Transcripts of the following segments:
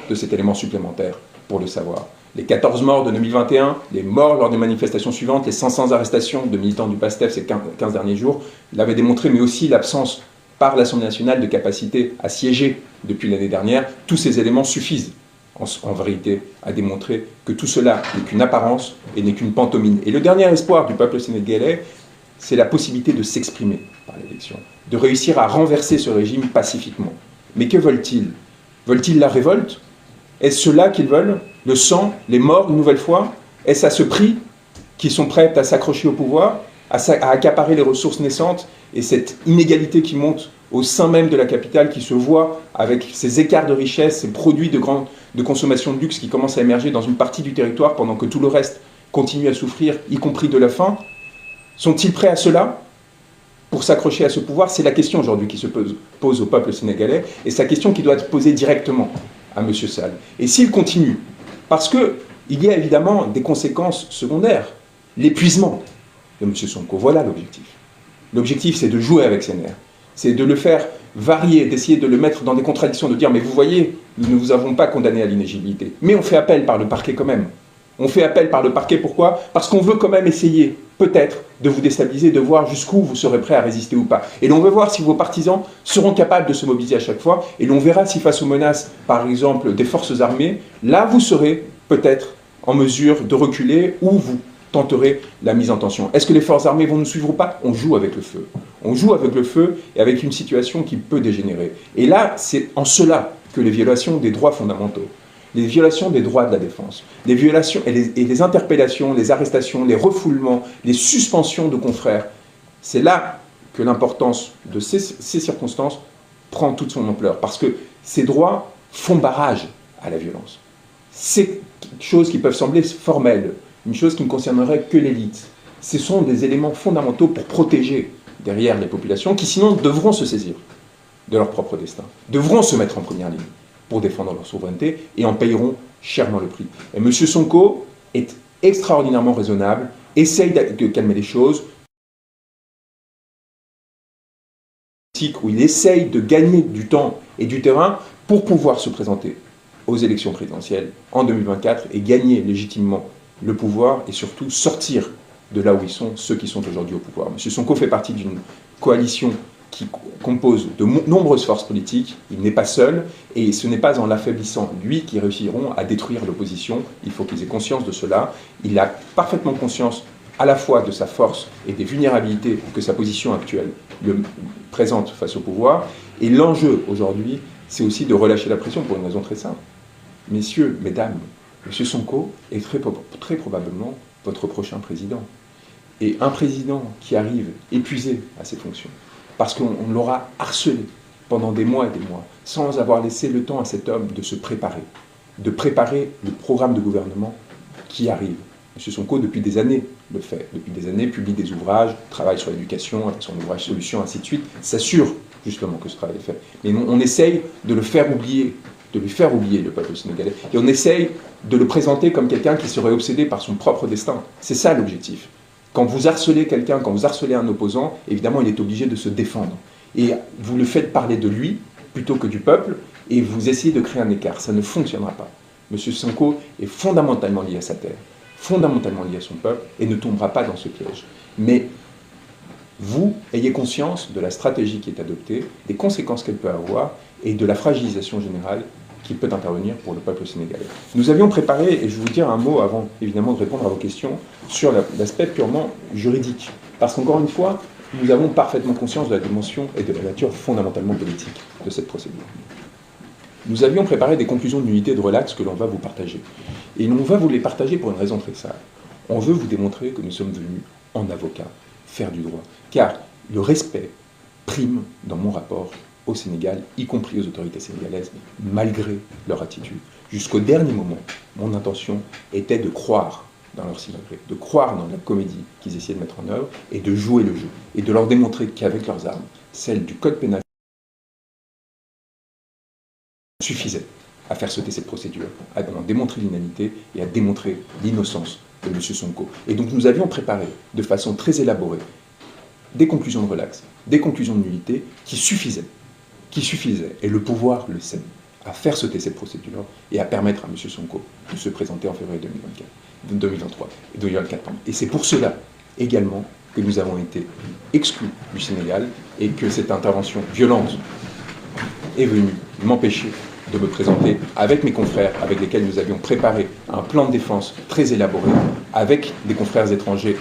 de cet élément supplémentaire pour le savoir. Les 14 morts de 2021, les morts lors des manifestations suivantes, les 500 arrestations de militants du PASTEF ces 15 derniers jours l'avaient démontré, mais aussi l'absence par l'Assemblée nationale de capacité à siéger depuis l'année dernière. Tous ces éléments suffisent en vérité à démontrer que tout cela n'est qu'une apparence et n'est qu'une pantomime. Et le dernier espoir du peuple sénégalais, c'est la possibilité de s'exprimer par l'élection, de réussir à renverser ce régime pacifiquement. Mais que veulent-ils? Veulent-ils la révolte? Est-ce cela qu'ils veulent? Le sang, les morts une nouvelle fois? Est-ce à ce prix qu'ils sont prêts à s'accrocher au pouvoir, à accaparer les ressources naissantes et cette inégalité qui monte au sein même de la capitale, qui se voit avec ces écarts de richesse, ces produits de consommation de luxe qui commencent à émerger dans une partie du territoire pendant que tout le reste continue à souffrir, y compris de la faim? Sont-ils prêts à cela pour s'accrocher à ce pouvoir? C'est la question aujourd'hui qui se pose au peuple sénégalais, et c'est la question qui doit être posée directement à M. Sall. Et s'il continue, parce qu'il y a évidemment des conséquences secondaires, l'épuisement de M. Sonko, voilà l'objectif. L'objectif, c'est de jouer avec ses nerfs, c'est de le faire varier, d'essayer de le mettre dans des contradictions, de dire « mais vous voyez, nous ne vous avons pas condamné à l'inéligibilité, mais on fait appel par le parquet quand même ». On fait appel par le parquet, pourquoi? Parce qu'on veut quand même essayer, peut-être, de vous déstabiliser, de voir jusqu'où vous serez prêt à résister ou pas. Et l'on veut voir si vos partisans seront capables de se mobiliser à chaque fois, et l'on verra si face aux menaces, par exemple, des forces armées, là vous serez peut-être en mesure de reculer ou vous tenterez la mise en tension. Est-ce que les forces armées vont nous suivre ou pas? On joue avec le feu. On joue avec le feu et avec une situation qui peut dégénérer. Et là, c'est en cela que les violations des droits fondamentaux, les violations des droits de la défense, les violations et les interpellations, les arrestations, les refoulements, les suspensions de confrères, c'est là que l'importance de ces circonstances prend toute son ampleur, parce que ces droits font barrage à la violence. C'est quelque chose qui peuvent sembler formelles, une chose qui ne concernerait que l'élite. Ce sont des éléments fondamentaux pour protéger derrière les populations qui sinon devront se saisir de leur propre destin, devront se mettre en première ligne pour défendre leur souveraineté et en payeront chèrement le prix. Et M. Sonko est extraordinairement raisonnable, essaye de calmer les choses, où il essaye de gagner du temps et du terrain pour pouvoir se présenter aux élections présidentielles en 2024 et gagner légitimement le pouvoir et surtout sortir de là où ils sont ceux qui sont aujourd'hui au pouvoir. M. Sonko fait partie d'une coalition qui compose de nombreuses forces politiques, il n'est pas seul, et ce n'est pas en l'affaiblissant, lui, qu'ils réussiront à détruire l'opposition. Il faut qu'ils aient conscience de cela. Il a parfaitement conscience à la fois de sa force et des vulnérabilités que sa position actuelle le présente face au pouvoir. Et l'enjeu aujourd'hui, c'est aussi de relâcher la pression pour une raison très simple. Messieurs, mesdames, M. Sonko est très probablement votre prochain président. Et un président qui arrive épuisé à ses fonctions, parce qu'on l'aura harcelé pendant des mois et des mois, sans avoir laissé le temps à cet homme de se préparer, de préparer le programme de gouvernement qui arrive. M. Sonko, depuis des années, le fait. Depuis des années, publie des ouvrages, travaille sur l'éducation, avec son ouvrage Solutions, ainsi de suite, s'assure justement que ce travail est fait. Mais on essaye de le faire oublier, de lui faire oublier le peuple sénégalais. Et on essaye de le présenter comme quelqu'un qui serait obsédé par son propre destin. C'est ça l'objectif. Quand vous harcelez quelqu'un, quand vous harcelez un opposant, évidemment, il est obligé de se défendre. Et vous le faites parler de lui plutôt que du peuple, et vous essayez de créer un écart. Ça ne fonctionnera pas. M. Sonko est fondamentalement lié à sa terre, fondamentalement lié à son peuple, et ne tombera pas dans ce piège. Mais vous, ayez conscience de la stratégie qui est adoptée, des conséquences qu'elle peut avoir, et de la fragilisation générale qui peut intervenir pour le peuple sénégalais. Nous avions préparé, et je vais vous dire un mot avant évidemment de répondre à vos questions, sur l'aspect purement juridique. Parce qu'encore une fois, nous avons parfaitement conscience de la dimension et de la nature fondamentalement politique de cette procédure. Nous avions préparé des conclusions de nullité et de relax que l'on va vous partager. Et on va vous les partager pour une raison très simple. On veut vous démontrer que nous sommes venus en avocat faire du droit. Car le respect prime dans mon rapport au Sénégal, y compris aux autorités sénégalaises, malgré leur attitude. Jusqu'au dernier moment, mon intention était de croire dans leur simulacre, de croire dans la comédie qu'ils essayaient de mettre en œuvre et de jouer le jeu, et de leur démontrer qu'avec leurs armes, celles du code pénal, suffisait à faire sauter cette procédure, à démontrer l'inanité et à démontrer l'innocence de M. Sonko. Et donc nous avions préparé de façon très élaborée des conclusions de relax, des conclusions de nullité qui suffisaient, et le pouvoir le sait. à faire sauter cette procédure et à permettre à M. Sonko de se présenter en février 2023, 2024. Pardon. Et c'est pour cela également que nous avons été exclus du Sénégal et que cette intervention violente est venue m'empêcher de me présenter avec mes confrères avec lesquels nous avions préparé un plan de défense très élaboré, avec des confrères étrangers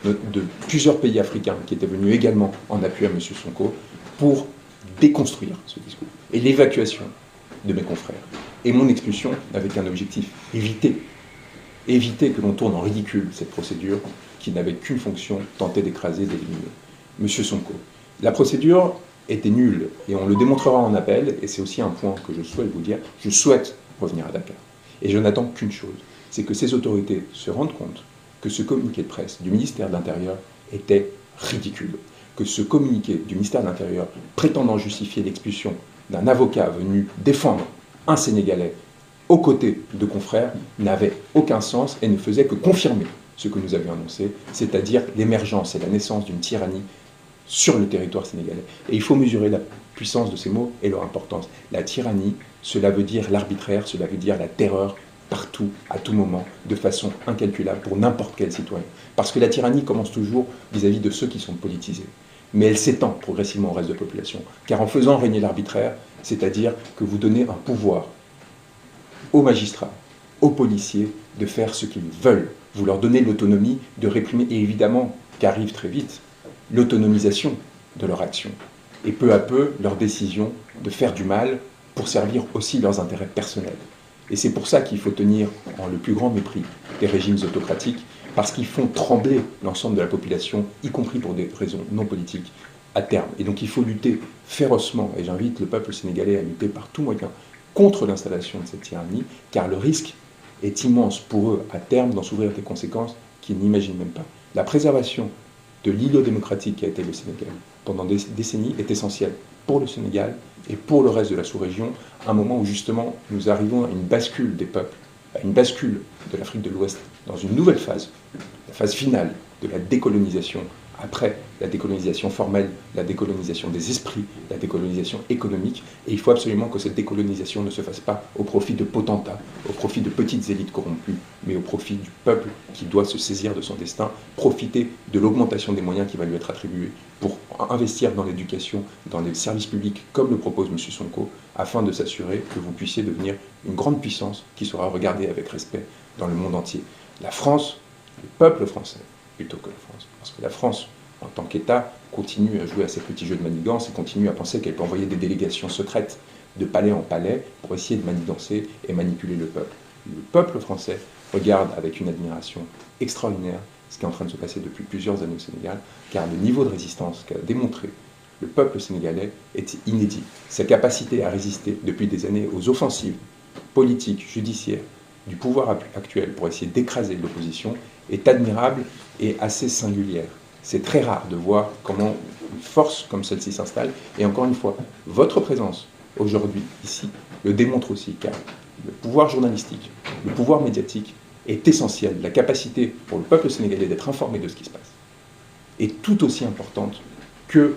de plusieurs pays africains qui étaient venus également en appui à M. Sonko pour déconstruire ce discours. Et l'évacuation de mes confrères et mon expulsion n'avait qu'un objectif, éviter que l'on tourne en ridicule cette procédure qui n'avait qu'une fonction, tenter d'écraser, d'éliminer M. Sonko. La procédure était nulle et on le démontrera en appel, et c'est aussi un point que je souhaite vous dire, je souhaite revenir à Dakar. Et je n'attends qu'une chose, c'est que ces autorités se rendent compte que ce communiqué de presse du ministère de l'Intérieur était ridicule, que ce communiqué du ministère de l'Intérieur prétendant justifier l'expulsion d'un avocat venu défendre un Sénégalais aux côtés de confrères n'avait aucun sens et ne faisait que confirmer ce que nous avions annoncé, c'est-à-dire l'émergence et la naissance d'une tyrannie sur le territoire sénégalais. Et il faut mesurer la puissance de ces mots et leur importance. La tyrannie, cela veut dire l'arbitraire, cela veut dire la terreur partout, à tout moment, de façon incalculable pour n'importe quel citoyen. Parce que la tyrannie commence toujours vis-à-vis de ceux qui sont politisés. Mais elle s'étend progressivement au reste de la population. Car en faisant régner l'arbitraire, c'est-à-dire que vous donnez un pouvoir aux magistrats, aux policiers, de faire ce qu'ils veulent. Vous leur donnez l'autonomie de réprimer, et évidemment, qu'arrive très vite, l'autonomisation de leur action. Et peu à peu, leur décision de faire du mal pour servir aussi leurs intérêts personnels. Et c'est pour ça qu'il faut tenir en le plus grand mépris des régimes autocratiques, parce qu'ils font trembler l'ensemble de la population, y compris pour des raisons non politiques, à terme. Et donc il faut lutter férocement, et j'invite le peuple sénégalais à lutter par tous moyens contre l'installation de cette tyrannie, car le risque est immense pour eux, à terme, d'en s'ouvrir des conséquences qu'ils n'imaginent même pas. La préservation de l'îlot démocratique qui a été le Sénégal pendant des décennies est essentielle pour le Sénégal et pour le reste de la sous-région, à un moment où justement nous arrivons à une bascule des peuples, à une bascule de l'Afrique de l'Ouest dans une nouvelle phase, la phase finale de la décolonisation, après la décolonisation formelle, la décolonisation des esprits, la décolonisation économique, et il faut absolument que cette décolonisation ne se fasse pas au profit de potentats, au profit de petites élites corrompues, mais au profit du peuple qui doit se saisir de son destin, profiter de l'augmentation des moyens qui va lui être attribués pour investir dans l'éducation, dans les services publics, comme le propose M. Sonko, afin de s'assurer que vous puissiez devenir une grande puissance qui sera regardée avec respect dans le monde entier. La France, le peuple français, plutôt que la France. Parce que la France, en tant qu'État, continue à jouer à ses petits jeux de manigance et continue à penser qu'elle peut envoyer des délégations secrètes de palais en palais pour essayer de manigancer et manipuler le peuple. Le peuple français regarde avec une admiration extraordinaire ce qui est en train de se passer depuis plusieurs années au Sénégal, car le niveau de résistance qu'a démontré le peuple sénégalais est inédit. Sa capacité à résister depuis des années aux offensives politiques, judiciaires, du pouvoir actuel pour essayer d'écraser l'opposition est admirable et assez singulière. C'est très rare de voir comment une force comme celle-ci s'installe. Et encore une fois, votre présence aujourd'hui ici le démontre aussi, car le pouvoir journalistique, le pouvoir médiatique est essentiel. La capacité pour le peuple sénégalais d'être informé de ce qui se passe est tout aussi importante que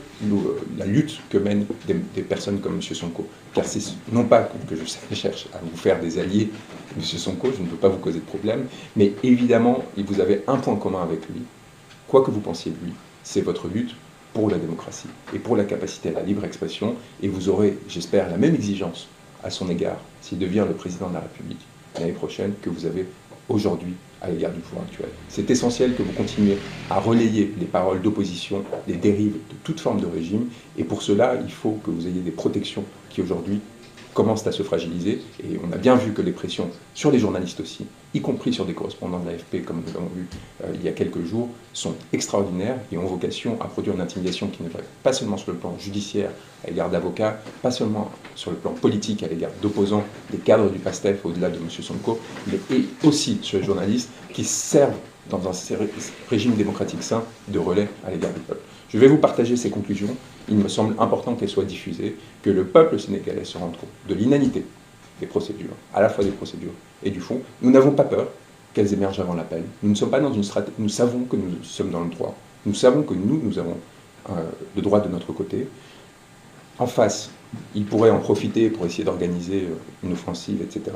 la lutte que mènent des personnes comme M. Sonko. Car c'est non pas que je cherche à vous faire des alliés, M. Sonko, je ne veux pas vous causer de problème, mais évidemment, vous avez un point commun avec lui. Quoi que vous pensiez de lui, c'est votre lutte pour la démocratie et pour la capacité à la libre expression. Et vous aurez, j'espère, la même exigence à son égard s'il devient le président de la République l'année prochaine que vous avez aujourd'hui à l'égard du pouvoir actuel. C'est essentiel que vous continuiez à relayer les paroles d'opposition, les dérives de toute forme de régime, et pour cela, il faut que vous ayez des protections qui aujourd'hui commencent à se fragiliser, et on a bien vu que les pressions sur les journalistes aussi, y compris sur des correspondants de l'AFP, comme nous l'avons vu il y a quelques jours, sont extraordinaires et ont vocation à produire une intimidation qui ne va pas seulement sur le plan judiciaire à l'égard d'avocats, pas seulement sur le plan politique à l'égard d'opposants, des cadres du PASTEF au-delà de M. Sonko, mais aussi sur les journalistes qui servent dans un régime démocratique sain de relais à l'égard du peuple. Je vais vous partager ces conclusions. Il me semble important qu'elles soient diffusées, que le peuple sénégalais se rende compte de l'inanité des procédures, à la fois des procédures et du fond. Nous n'avons pas peur qu'elles émergent avant l'appel. Nous ne sommes pas dans une stratégie. Nous savons que nous sommes dans le droit. Nous savons que nous avons le droit de notre côté. En face, il pourrait en profiter pour essayer d'organiser une offensive, etc.